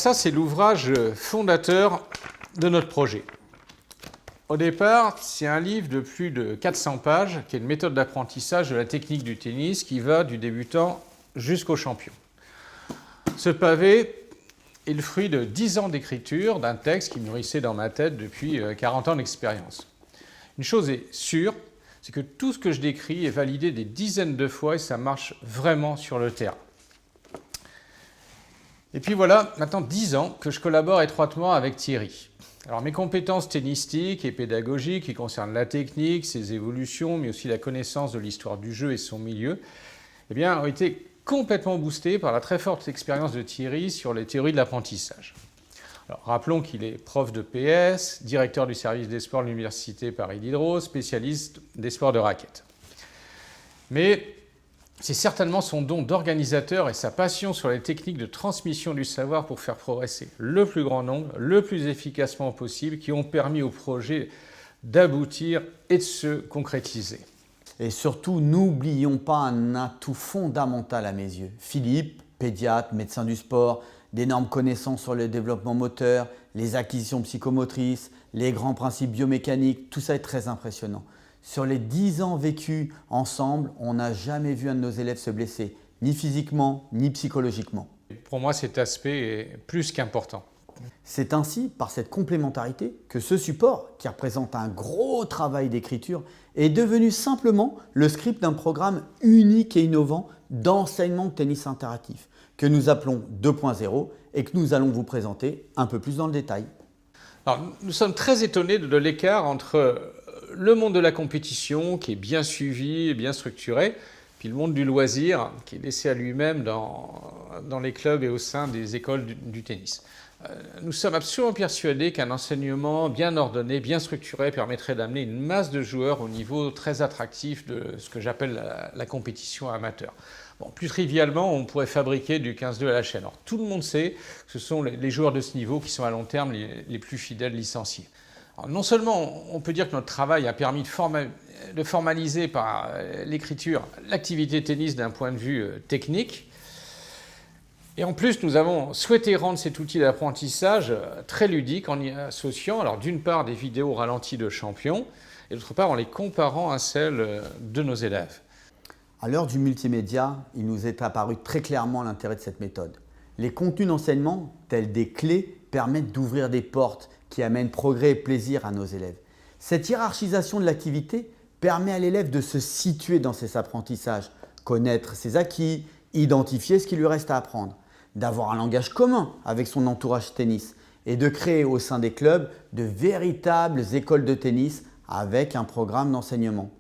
ça, c'est l'ouvrage fondateur de notre projet. Au départ, c'est un livre de plus de 400 pages qui est une méthode d'apprentissage de la technique du tennis qui va du débutant jusqu'au champion. Ce pavé est le fruit de 10 ans d'écriture d'un texte qui mûrissait dans ma tête depuis 40 ans d'expérience. Une chose est sûre, c'est que tout ce que je décris est validé des dizaines de fois et ça marche vraiment sur le terrain. Et puis voilà, maintenant 10 ans que je collabore étroitement avec Thierry. Alors mes compétences tennistiques et pédagogiques qui concernent la technique, ses évolutions, mais aussi la connaissance de l'histoire du jeu et son milieu, ont été complètement boostées par la très forte expérience de Thierry sur les théories de l'apprentissage. Alors, rappelons qu'il est prof de PS, directeur du service des sports de l'Université Paris Diderot, spécialiste des sports de raquettes. Mais c'est certainement son don d'organisateur et sa passion sur les techniques de transmission du savoir pour faire progresser le plus grand nombre, le plus efficacement possible, qui ont permis au projet d'aboutir et de se concrétiser. Et surtout, n'oublions pas un atout fondamental à mes yeux. Philippe, pédiatre, médecin du sport, d'énormes connaissances sur le développement moteur, les acquisitions psychomotrices, les grands principes biomécaniques, tout ça est très impressionnant. Sur les 10 ans vécus ensemble, on n'a jamais vu un de nos élèves se blesser, ni physiquement, ni psychologiquement. Pour moi, cet aspect est plus qu'important. C'est ainsi, par cette complémentarité, que ce support, qui représente un gros travail d'écriture, est devenu simplement le script d'un programme unique et innovant d'enseignement de tennis interactif, que nous appelons 2.0 et que nous allons vous présenter un peu plus dans le détail. Alors, nous sommes très étonnés de l'écart entre le monde de la compétition, qui est bien suivi et bien structuré, puis le monde du loisir, qui est laissé à lui-même dans les clubs et au sein des écoles du tennis. Nous sommes absolument persuadés qu'un enseignement bien ordonné, bien structuré, permettrait d'amener une masse de joueurs au niveau très attractif de ce que j'appelle la compétition amateur. Bon, plus trivialement, on pourrait fabriquer du 15-2 à la chaîne. Alors, tout le monde sait que ce sont les joueurs de ce niveau qui sont à long terme les plus fidèles licenciés. Alors, non seulement on peut dire que notre travail a permis de formaliser par l'écriture l'activité tennis d'un point de vue technique, et en plus nous avons souhaité rendre cet outil d'apprentissage très ludique en y associant alors d'une part des vidéos ralenties de champions et d'autre part en les comparant à celles de nos élèves. À l'heure du multimédia, il nous est apparu très clairement l'intérêt de cette méthode. Les contenus d'enseignement, tels des clés, permettent d'ouvrir des portes qui amènent progrès et plaisir à nos élèves. Cette hiérarchisation de l'activité permet à l'élève de se situer dans ses apprentissages, connaître ses acquis, identifier ce qu'il lui reste à apprendre, d'avoir un langage commun avec son entourage tennis et de créer au sein des clubs de véritables écoles de tennis avec un programme d'enseignement.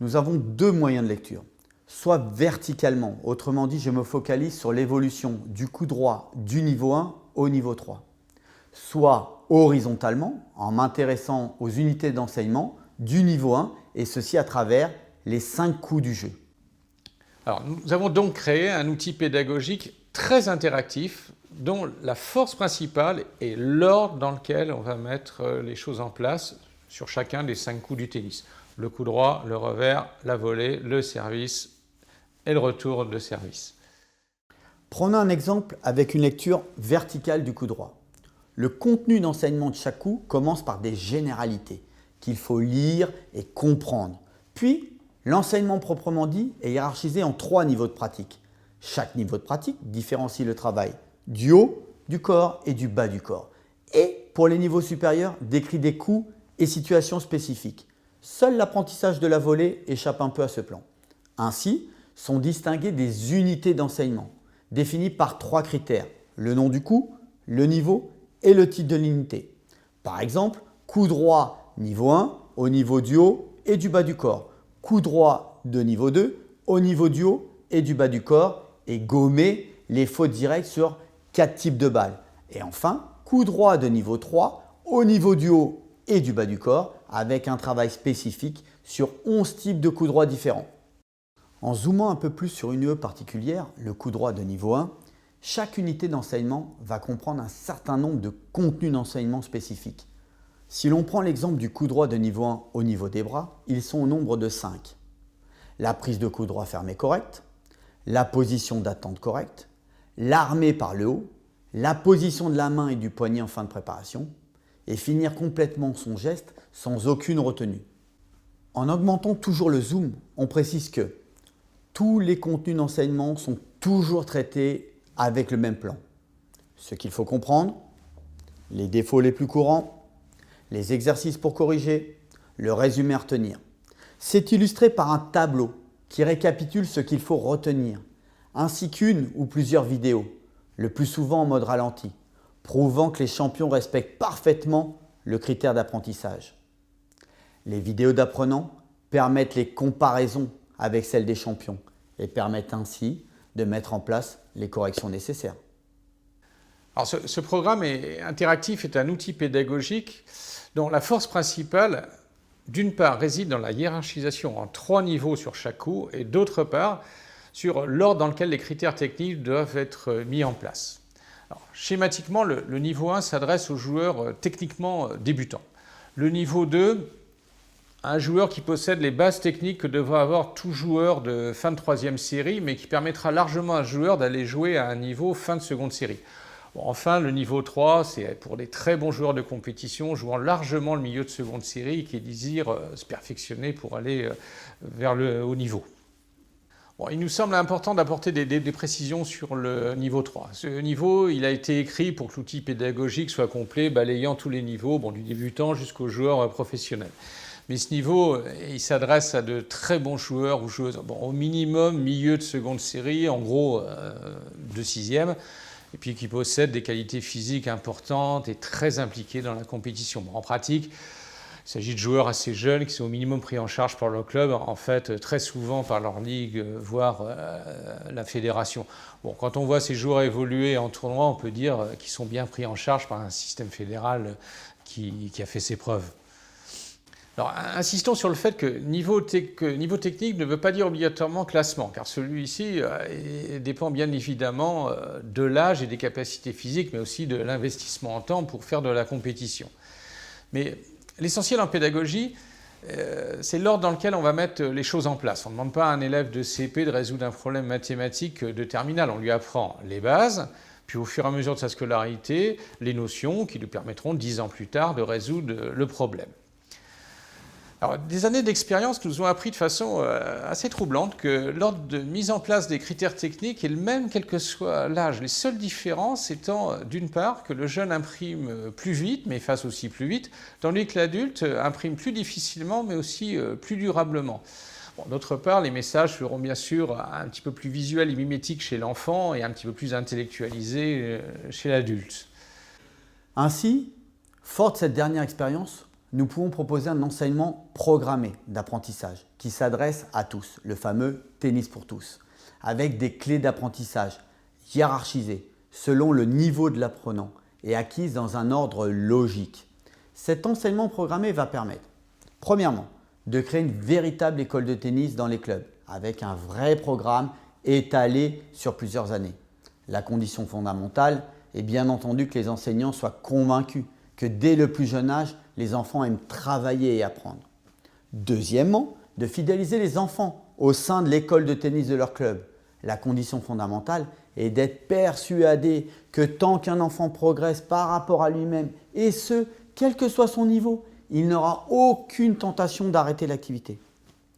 Nous avons deux moyens de lecture. Soit verticalement, autrement dit, je me focalise sur l'évolution du coup droit du niveau 1 au niveau 3. Soit horizontalement, en m'intéressant aux unités d'enseignement du niveau 1 et ceci à travers les 5 coups du jeu. Alors, nous avons donc créé un outil pédagogique très interactif dont la force principale est l'ordre dans lequel on va mettre les choses en place sur chacun des 5 coups du tennis. Le coup droit, le revers, la volée, le service et le retour de service. Prenons un exemple avec une lecture verticale du coup droit. Le contenu d'enseignement de chaque coup commence par des généralités qu'il faut lire et comprendre. Puis, l'enseignement proprement dit est hiérarchisé en 3 niveaux de pratique. Chaque niveau de pratique différencie le travail du haut du corps et du bas du corps. Et pour les niveaux supérieurs, décrit des coups et situations spécifiques. Seul l'apprentissage de la volée échappe un peu à ce plan. Ainsi, sont distinguées des unités d'enseignement, définies par 3 critères, le nom du coup, le niveau et le titre de l'unité. Par exemple, coup droit niveau 1 au niveau du haut et du bas du corps, coup droit de niveau 2 au niveau du haut et du bas du corps et gommer les fautes directes sur 4 types de balles. Et enfin, coup droit de niveau 3 au niveau du haut et du bas du corps avec un travail spécifique sur 11 types de coups droits différents. En zoomant un peu plus sur une UE particulière, le coup droit de niveau 1, chaque unité d'enseignement va comprendre un certain nombre de contenus d'enseignement spécifiques. Si l'on prend l'exemple du coup droit de niveau 1 au niveau des bras, ils sont au nombre de 5. La prise de coup droit fermé correcte, la position d'attente correcte, l'armée par le haut, la position de la main et du poignet en fin de préparation et finir complètement son geste sans aucune retenue. En augmentant toujours le zoom, on précise que tous les contenus d'enseignement sont toujours traités avec le même plan. Ce qu'il faut comprendre, les défauts les plus courants, les exercices pour corriger, le résumé à retenir. C'est illustré par un tableau qui récapitule ce qu'il faut retenir, ainsi qu'une ou plusieurs vidéos, le plus souvent en mode ralenti, prouvant que les champions respectent parfaitement le critère d'apprentissage. Les vidéos d'apprenants permettent les comparaisons avec celles des champions et permettent ainsi de mettre en place les corrections nécessaires. Alors ce programme interactif est un outil pédagogique dont la force principale, d'une part, réside dans la hiérarchisation en 3 niveaux sur chaque cours et d'autre part, sur l'ordre dans lequel les critères techniques doivent être mis en place. Alors, schématiquement, le niveau 1 s'adresse aux joueurs techniquement débutants. Le niveau 2, un joueur qui possède les bases techniques que devrait avoir tout joueur de fin de 3e série, mais qui permettra largement à un joueur d'aller jouer à un niveau fin de seconde série. Bon, enfin, le niveau 3, c'est pour les très bons joueurs de compétition, jouant largement le milieu de seconde série, qui désirent se perfectionner pour aller vers le haut niveau. Bon, il nous semble important d'apporter des précisions sur le niveau 3. Ce niveau, il a été écrit pour que l'outil pédagogique soit complet, balayant tous les niveaux, du débutant jusqu'aux joueurs professionnels. Mais ce niveau, il s'adresse à de très bons joueurs ou joueuses, au minimum milieu de seconde série, en gros de 6e, et puis qui possèdent des qualités physiques importantes et très impliqués dans la compétition. En pratique, il s'agit de joueurs assez jeunes qui sont au minimum pris en charge par leur club, en fait très souvent par leur ligue, voire la fédération. Bon, quand on voit ces joueurs évoluer en tournoi, on peut dire qu'ils sont bien pris en charge par un système fédéral qui a fait ses preuves. Alors, insistons sur le fait que niveau technique ne veut pas dire obligatoirement classement, car celui-ci dépend bien évidemment de l'âge et des capacités physiques, mais aussi de l'investissement en temps pour faire de la compétition. Mais l'essentiel en pédagogie, c'est l'ordre dans lequel on va mettre les choses en place. On ne demande pas à un élève de CP de résoudre un problème mathématique de terminale. On lui apprend les bases, puis au fur et à mesure de sa scolarité, les notions qui lui permettront 10 ans plus tard de résoudre le problème. Alors, des années d'expérience nous ont appris de façon assez troublante que l'ordre de mise en place des critères techniques est le même quel que soit l'âge. Les seules différences étant d'une part que le jeune imprime plus vite, mais efface aussi plus vite, tandis que l'adulte imprime plus difficilement, mais aussi plus durablement. Bon, d'autre part, les messages seront bien sûr un petit peu plus visuels et mimétiques chez l'enfant et un petit peu plus intellectualisés chez l'adulte. Ainsi, fort de cette dernière expérience, nous pouvons proposer un enseignement programmé d'apprentissage qui s'adresse à tous, le fameux tennis pour tous, avec des clés d'apprentissage hiérarchisées selon le niveau de l'apprenant et acquises dans un ordre logique. Cet enseignement programmé va permettre, premièrement, de créer une véritable école de tennis dans les clubs avec un vrai programme étalé sur plusieurs années. La condition fondamentale est bien entendu que les enseignants soient convaincus que dès le plus jeune âge, les enfants aiment travailler et apprendre. Deuxièmement, de fidéliser les enfants au sein de l'école de tennis de leur club. La condition fondamentale est d'être persuadé que tant qu'un enfant progresse par rapport à lui-même, et ce, quel que soit son niveau, il n'aura aucune tentation d'arrêter l'activité.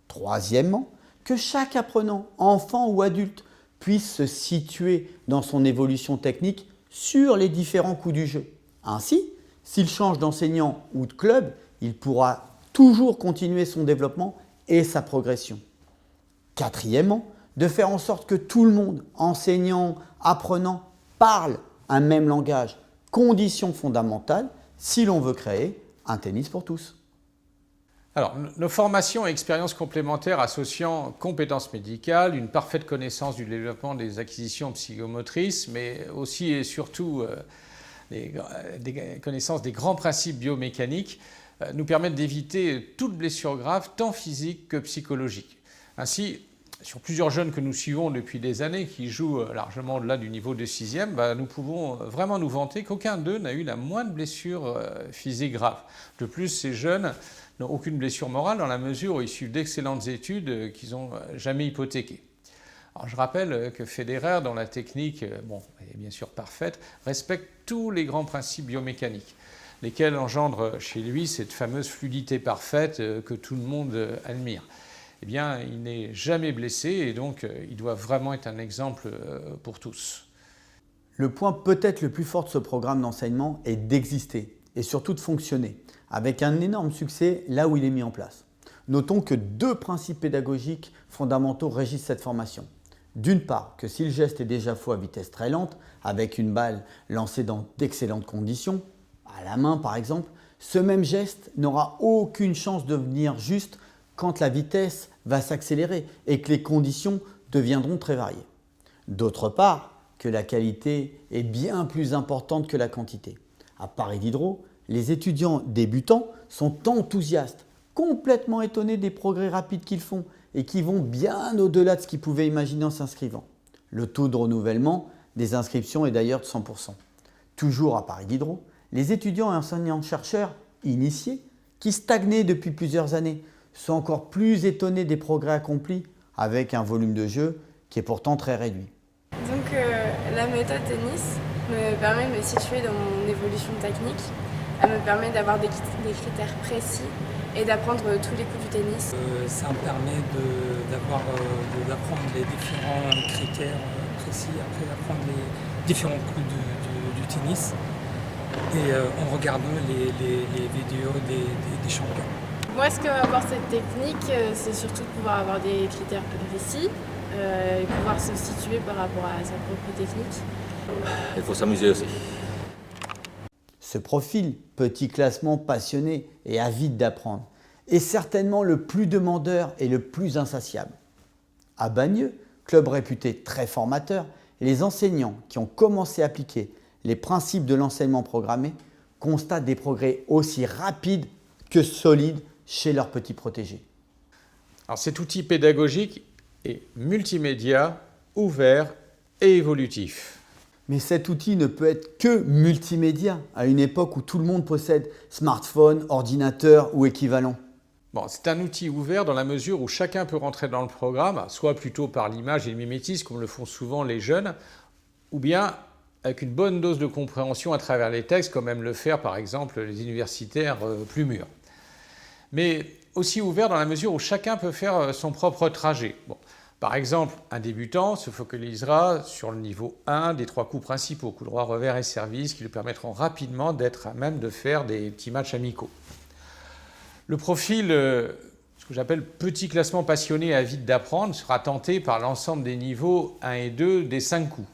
Troisièmement, que chaque apprenant, enfant ou adulte, puisse se situer dans son évolution technique sur les différents coups du jeu. Ainsi, s'il change d'enseignant ou de club, il pourra toujours continuer son développement et sa progression. Quatrièmement, de faire en sorte que tout le monde, enseignant, apprenant, parle un même langage, condition fondamentale si l'on veut créer un tennis pour tous. Alors, nos formations et expériences complémentaires associant compétences médicales, une parfaite connaissance du développement des acquisitions psychomotrices, mais aussi et surtout des connaissances des grands principes biomécaniques, nous permettent d'éviter toute blessure grave, tant physique que psychologique. Ainsi, sur plusieurs jeunes que nous suivons depuis des années, qui jouent largement au-delà du niveau de 6e, nous pouvons vraiment nous vanter qu'aucun d'eux n'a eu la moindre blessure physique grave. De plus, ces jeunes n'ont aucune blessure morale dans la mesure où ils suivent d'excellentes études qu'ils n'ont jamais hypothéquées. Alors, je rappelle que Federer, dans la technique, est bien sûr parfaite, respecte tous les grands principes biomécaniques, lesquels engendrent chez lui cette fameuse fluidité parfaite que tout le monde admire. Eh bien, il n'est jamais blessé et donc il doit vraiment être un exemple pour tous. Le point peut-être le plus fort de ce programme d'enseignement est d'exister et surtout de fonctionner, avec un énorme succès là où il est mis en place. Notons que 2 principes pédagogiques fondamentaux régissent cette formation. D'une part, que si le geste est déjà faux à vitesse très lente, avec une balle lancée dans d'excellentes conditions, à la main par exemple, ce même geste n'aura aucune chance de devenir juste quand la vitesse va s'accélérer et que les conditions deviendront très variées. D'autre part, que la qualité est bien plus importante que la quantité. À Paris Diderot, les étudiants débutants sont enthousiastes, complètement étonnés des progrès rapides qu'ils font et qui vont bien au-delà de ce qu'ils pouvaient imaginer en s'inscrivant. Le taux de renouvellement des inscriptions est d'ailleurs de 100%. Toujours à Paris Diderot, les étudiants et enseignants-chercheurs initiés, qui stagnaient depuis plusieurs années, sont encore plus étonnés des progrès accomplis avec un volume de jeu qui est pourtant très réduit. Donc la méthode tennis me permet de me situer dans mon évolution technique. Elle me permet d'avoir des critères précis et d'apprendre tous les coups du tennis. Ça me permet d'apprendre les différents critères précis, après d'apprendre les différents coups du tennis et en regardant les vidéos des champions. Moi, ce que va apporter cette technique, c'est surtout de pouvoir avoir des critères précis et pouvoir se situer par rapport à sa propre technique. Il faut s'amuser aussi. Ce profil, petit classement passionné et avide d'apprendre, est certainement le plus demandeur et le plus insatiable. À Bagneux, club réputé très formateur, les enseignants qui ont commencé à appliquer les principes de l'enseignement programmé constatent des progrès aussi rapides que solides chez leurs petits protégés. Alors, cet outil pédagogique est multimédia, ouvert et évolutif. Mais cet outil ne peut être que multimédia à une époque où tout le monde possède smartphone, ordinateur ou équivalent. Bon, c'est un outil ouvert dans la mesure où chacun peut rentrer dans le programme, soit plutôt par l'image et le mimétisme comme le font souvent les jeunes, ou bien avec une bonne dose de compréhension à travers les textes comme aiment le faire par exemple les universitaires plus mûrs. Mais aussi ouvert dans la mesure où chacun peut faire son propre trajet. Bon. Par exemple, un débutant se focalisera sur le niveau 1 des 3 coups principaux, coup droit, revers et service, qui lui permettront rapidement d'être à même de faire des petits matchs amicaux. Le profil, ce que j'appelle petit classement passionné et avide d'apprendre, sera tenté par l'ensemble des niveaux 1 et 2 des 5 coups.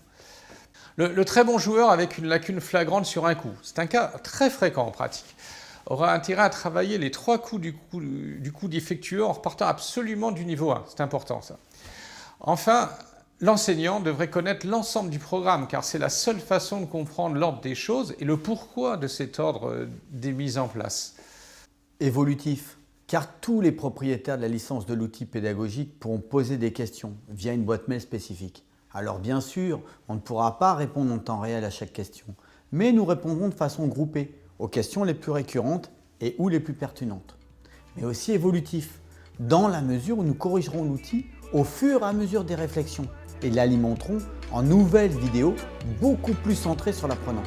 Le très bon joueur avec une lacune flagrante sur un coup, c'est un cas très fréquent en pratique, aura intérêt à travailler les 3 coups du coup défectueux en repartant absolument du niveau 1. C'est important ça. Enfin, l'enseignant devrait connaître l'ensemble du programme car c'est la seule façon de comprendre l'ordre des choses et le pourquoi de cet ordre des mises en place. Évolutif, car tous les propriétaires de la licence de l'outil pédagogique pourront poser des questions via une boîte mail spécifique. Alors bien sûr, on ne pourra pas répondre en temps réel à chaque question, mais nous répondrons de façon groupée aux questions les plus récurrentes et ou les plus pertinentes. Mais aussi évolutif, dans la mesure où nous corrigerons l'outil au fur et à mesure des réflexions et l'alimenterons en nouvelles vidéos beaucoup plus centrées sur l'apprenant.